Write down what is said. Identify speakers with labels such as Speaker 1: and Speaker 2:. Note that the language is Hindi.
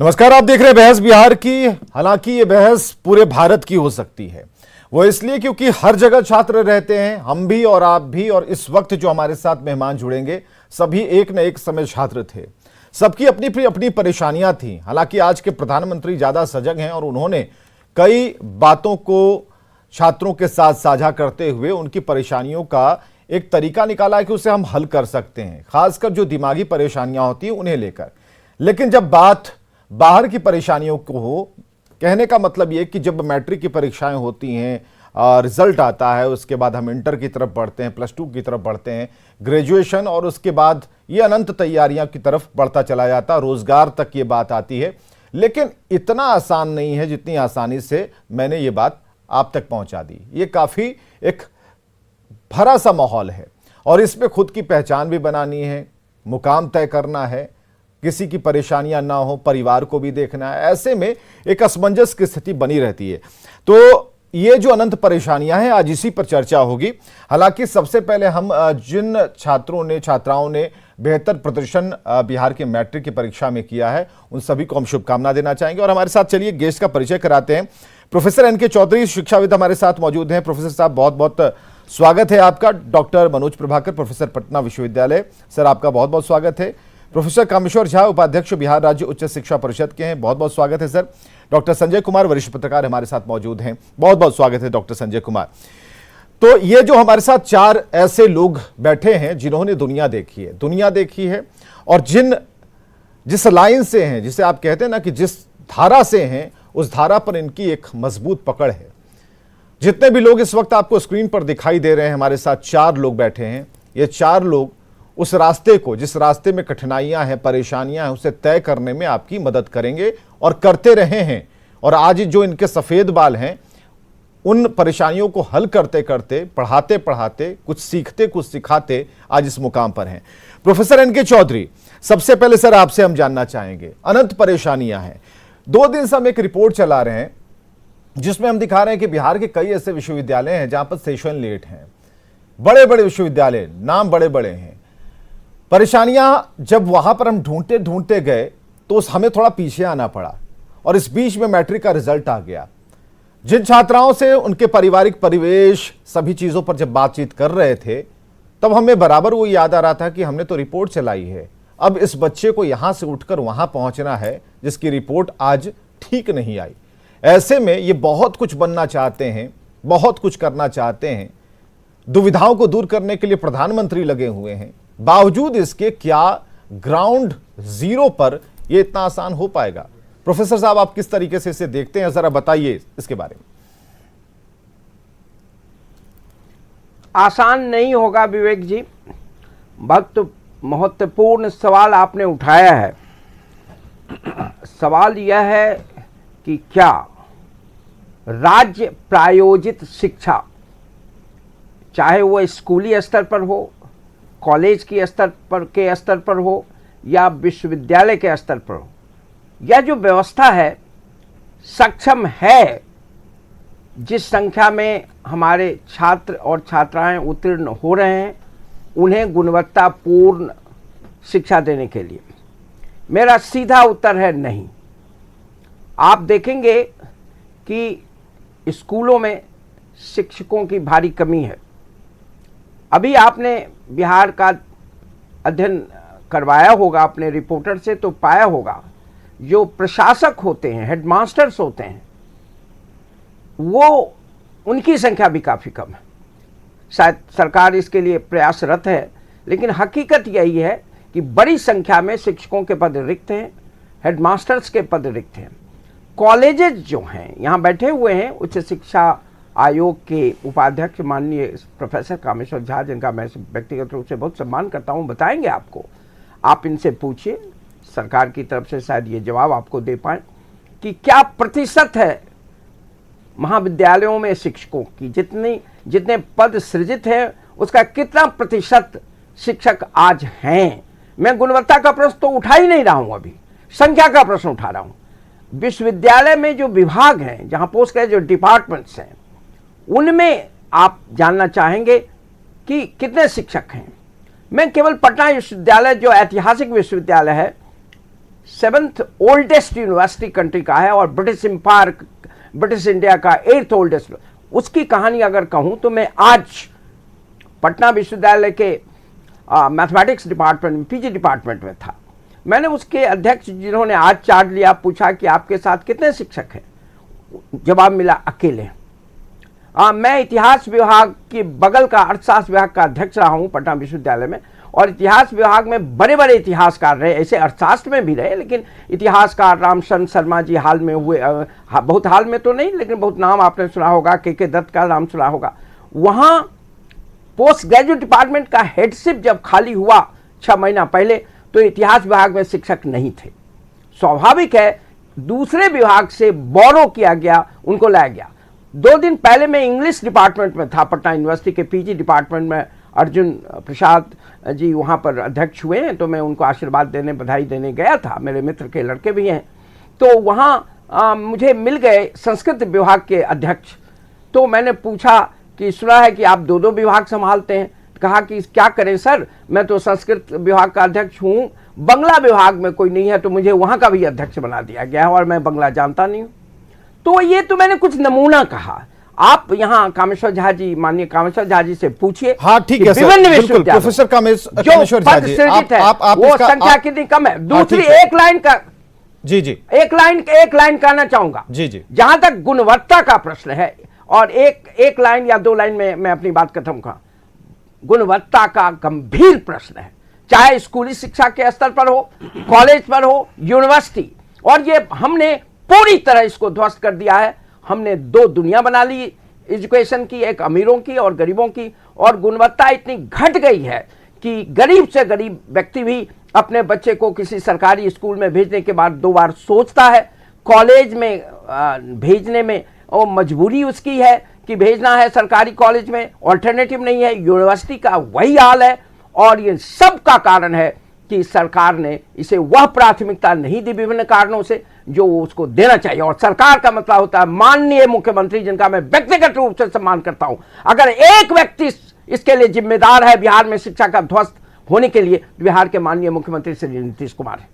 Speaker 1: नमस्कार, आप देख रहे हैं बहस बिहार की। हालांकि ये बहस पूरे भारत की हो सकती है, वो इसलिए क्योंकि हर जगह छात्र रहते हैं, हम भी और आप भी। और इस वक्त जो हमारे साथ मेहमान जुड़ेंगे सभी एक न एक समय छात्र थे। सबकी अपनी अपनी परेशानियां थी। हालांकि आज के प्रधानमंत्री ज्यादा सजग हैं और उन्होंने कई बातों को छात्रों के साथ साझा करते हुए उनकी परेशानियों का एक तरीका निकाला है कि उसे हम हल कर सकते हैं, खासकर जो दिमागी परेशानियां होती हैं उन्हें लेकर। लेकिन जब बात बाहर की परेशानियों को हो, कहने का मतलब ये कि जब मैट्रिक की परीक्षाएं होती हैं, रिजल्ट आता है, उसके बाद हम इंटर की तरफ बढ़ते हैं, +2 की तरफ बढ़ते हैं, ग्रेजुएशन, और उसके बाद ये अनंत तैयारियां की तरफ बढ़ता चला जाता, रोजगार तक ये बात आती है। लेकिन इतना आसान नहीं है जितनी आसानी से मैंने ये बात आप तक पहुंचा दी। ये काफी एक भरा सा माहौल है और इसमें खुद की पहचान भी बनानी है, मुकाम तय करना है, किसी की परेशानियां ना हो, परिवार को भी देखना है। ऐसे में एक असमंजस की स्थिति बनी रहती है। तो ये जो अनंत परेशानियां हैं, आज इसी पर चर्चा होगी। हालांकि सबसे पहले हम जिन छात्राओं ने बेहतर प्रदर्शन बिहार के मैट्रिक की परीक्षा में किया है, उन सभी को हम शुभकामना देना चाहेंगे। और हमारे साथ चलिए गेस्ट का परिचय कराते हैं। प्रोफेसर एन के चौधरी शिक्षाविद हमारे साथ मौजूद हैं। प्रोफेसर साहब, बहुत बहुत स्वागत है आपका। डॉक्टर मनोज प्रभाकर, प्रोफेसर, पटना विश्वविद्यालय, सर आपका बहुत बहुत स्वागत है। प्रोफेसर कामेश्वर झा, उपाध्यक्ष बिहार राज्य उच्च शिक्षा परिषद के हैं, बहुत बहुत स्वागत है सर। डॉक्टर संजय कुमार, वरिष्ठ पत्रकार, हमारे साथ मौजूद हैं, बहुत बहुत स्वागत है डॉक्टर संजय कुमार। तो ये जो हमारे साथ चार ऐसे लोग बैठे हैं जिन्होंने दुनिया देखी है और जिस लाइन से हैं, जिसे आप कहते हैं ना कि जिस धारा से हैं, उस धारा पर इनकी एक मजबूत पकड़ है। जितने भी लोग इस वक्त आपको स्क्रीन पर दिखाई दे रहे हैं, हमारे साथ चार लोग बैठे हैं। ये चार लोग उस रास्ते को, जिस रास्ते में कठिनाइयां हैं, परेशानियां हैं, उसे तय करने में आपकी मदद करेंगे और करते रहे हैं। और आज जो इनके सफेद बाल हैं, उन परेशानियों को हल करते करते, पढ़ाते पढ़ाते, कुछ सीखते कुछ सिखाते आज इस मुकाम पर हैं। प्रोफेसर एन के चौधरी, सबसे पहले सर आपसे हम जानना चाहेंगे, अनंत परेशानियां हैं। 2 दिन से हम एक रिपोर्ट चला रहे हैं जिसमें हम दिखा रहे हैं कि बिहार के कई ऐसे विश्वविद्यालय हैं जहां पर सेशन लेट हैं। बड़े बड़े विश्वविद्यालय, नाम बड़े बड़े हैं। परेशानियां जब वहां पर हम ढूंढते गए तो हमें थोड़ा पीछे आना पड़ा और इस बीच में मैट्रिक का रिजल्ट आ गया। जिन छात्राओं से उनके पारिवारिक परिवेश, सभी चीजों पर जब बातचीत कर रहे थे, तब हमें बराबर वो याद आ रहा था कि हमने तो रिपोर्ट चलाई है, अब इस बच्चे को यहां से उठकर वहां पहुंचना है जिसकी रिपोर्ट आज ठीक नहीं आई। ऐसे में ये बहुत कुछ बनना चाहते हैं, बहुत कुछ करना चाहते हैं, दुविधाओं को दूर करने के लिए प्रधानमंत्री लगे हुए हैं। बावजूद इसके क्या ग्राउंड जीरो पर यह इतना आसान हो पाएगा? प्रोफेसर साहब, आप किस तरीके से इसे देखते हैं, जरा बताइए इसके बारे में।
Speaker 2: आसान नहीं होगा विवेक जी, बहुत महत्वपूर्ण सवाल आपने उठाया है। सवाल यह है कि क्या राज्य प्रायोजित शिक्षा, चाहे वो स्कूली स्तर पर हो, कॉलेज के स्तर पर हो या विश्वविद्यालय के स्तर पर हो, यह जो व्यवस्था है सक्षम है जिस संख्या में हमारे छात्र और छात्राएं उत्तीर्ण हो रहे हैं उन्हें गुणवत्तापूर्ण शिक्षा देने के लिए? मेरा सीधा उत्तर है नहीं। आप देखेंगे कि स्कूलों में शिक्षकों की भारी कमी है। अभी आपने बिहार का अध्ययन करवाया होगा अपने रिपोर्टर से, तो पाया होगा जो प्रशासक होते हैं, हेडमास्टर्स होते हैं, वो उनकी संख्या भी काफ़ी कम है। शायद सरकार इसके लिए प्रयासरत है, लेकिन हकीकत यही है कि बड़ी संख्या में शिक्षकों के पद रिक्त हैं, हेडमास्टर्स के पद रिक्त हैं। कॉलेजेस जो हैं, यहाँ बैठे हुए हैं उच्च शिक्षा आयोग के उपाध्यक्ष माननीय प्रोफेसर कामेश्वर झा, जिनका मैं व्यक्तिगत रूप से बहुत सम्मान करता हूँ, बताएंगे आपको। आप इनसे पूछिए, सरकार की तरफ से शायद ये जवाब आपको दे पाएँ कि क्या प्रतिशत है महाविद्यालयों में शिक्षकों की, जितने पद सृजित हैं उसका कितना प्रतिशत शिक्षक आज हैं। मैं गुणवत्ता का प्रश्न तो उठा ही नहीं रहा हूँ, अभी संख्या का प्रश्न उठा रहा हूँ। विश्वविद्यालय में जो विभाग हैं, जहाँ पोस्ट ग्रेजुएट जो डिपार्टमेंट्स हैं, उनमें आप जानना चाहेंगे कि कितने शिक्षक हैं। मैं केवल पटना विश्वविद्यालय जो ऐतिहासिक विश्वविद्यालय है 7th ओल्डेस्ट यूनिवर्सिटी कंट्री का है और ब्रिटिश इंडिया का 8th ओल्डेस्ट। उसकी कहानी अगर कहूं तो मैं आज पटना विश्वविद्यालय के मैथमेटिक्स डिपार्टमेंट में, पीजी डिपार्टमेंट में था। मैंने उसके अध्यक्ष जिन्होंने आज चार्ज लिया, पूछा कि आपके साथ कितने शिक्षक हैं? जवाब मिला अकेले। मैं इतिहास विभाग के बगल का अर्थशास्त्र विभाग का अध्यक्ष रहा हूं पटना विश्वविद्यालय में, और इतिहास विभाग में बड़े बड़े इतिहासकार रहे, ऐसे अर्थशास्त्र में भी रहे, लेकिन इतिहासकार रामचंद्र शर्मा जी हाल में हुए, बहुत हाल में तो नहीं लेकिन बहुत नाम आपने सुना होगा, के दत्त का नाम सुना होगा। वहां पोस्ट ग्रेजुएट डिपार्टमेंट का हेडशिप जब खाली हुआ 6 महीना पहले, तो इतिहास विभाग में शिक्षक नहीं थे। स्वाभाविक है दूसरे विभाग से बोरो किया गया, उनको लाया गया। 2 दिन पहले मैं इंग्लिश डिपार्टमेंट में था, पटना यूनिवर्सिटी के पीजी डिपार्टमेंट में। अर्जुन प्रसाद जी वहाँ पर अध्यक्ष हुए हैं, तो मैं उनको आशीर्वाद देने, बधाई देने गया था। मेरे मित्र के लड़के भी हैं, तो वहाँ मुझे मिल गए संस्कृत विभाग के अध्यक्ष। तो मैंने पूछा कि सुना है कि आप 2 विभाग संभालते हैं। कहा कि क्या करें सर, मैं तो संस्कृत विभाग का अध्यक्ष हूँ, बंगला विभाग में कोई नहीं है, तो मुझे वहाँ का भी अध्यक्ष बना दिया गया है और मैं बंगला जानता नहीं हूँ। तो ये तो मैंने कुछ नमूना कहा। आप यहाँ कामेश्वर झा जी, माननीय कामेश्वर झा जी से पूछिए।
Speaker 1: हाँ ठीक है सर, बिल्कुल प्रोफेसर कामेश्वर झा जी, आप
Speaker 2: वो संख्या कितनी कम है। दूसरी एक लाइन का,
Speaker 1: जी
Speaker 2: एक लाइन कहना चाहूंगा
Speaker 1: जी,
Speaker 2: जहां तक गुणवत्ता का प्रश्न है, और एक लाइन या 2 लाइन में मैं अपनी बात खत्म करूं। गुणवत्ता का गंभीर प्रश्न है, चाहे स्कूली शिक्षा के स्तर पर हो, कॉलेज पर हो, यूनिवर्सिटी, और ये हमने पूरी तरह इसको ध्वस्त कर दिया है। हमने 2 दुनिया बना ली एजुकेशन की, एक अमीरों की और गरीबों की, और गुणवत्ता इतनी घट गई है कि गरीब से गरीब व्यक्ति भी अपने बच्चे को किसी सरकारी स्कूल में भेजने के बाद 2 बार सोचता है। कॉलेज में भेजने में वो मजबूरी उसकी है कि भेजना है सरकारी कॉलेज में, ऑल्टरनेटिव नहीं है। यूनिवर्सिटी का वही हाल है, और ये सब का कारण है कि सरकार ने इसे वह प्राथमिकता नहीं दी विभिन्न कारणों से जो उसको देना चाहिए। और सरकार का मतलब होता है माननीय मुख्यमंत्री, जिनका मैं व्यक्तिगत रूप से सम्मान करता हूं। अगर एक व्यक्ति इसके लिए जिम्मेदार है बिहार में शिक्षा का ध्वस्त होने के लिए, बिहार के माननीय मुख्यमंत्री श्री नीतीश कुमार है।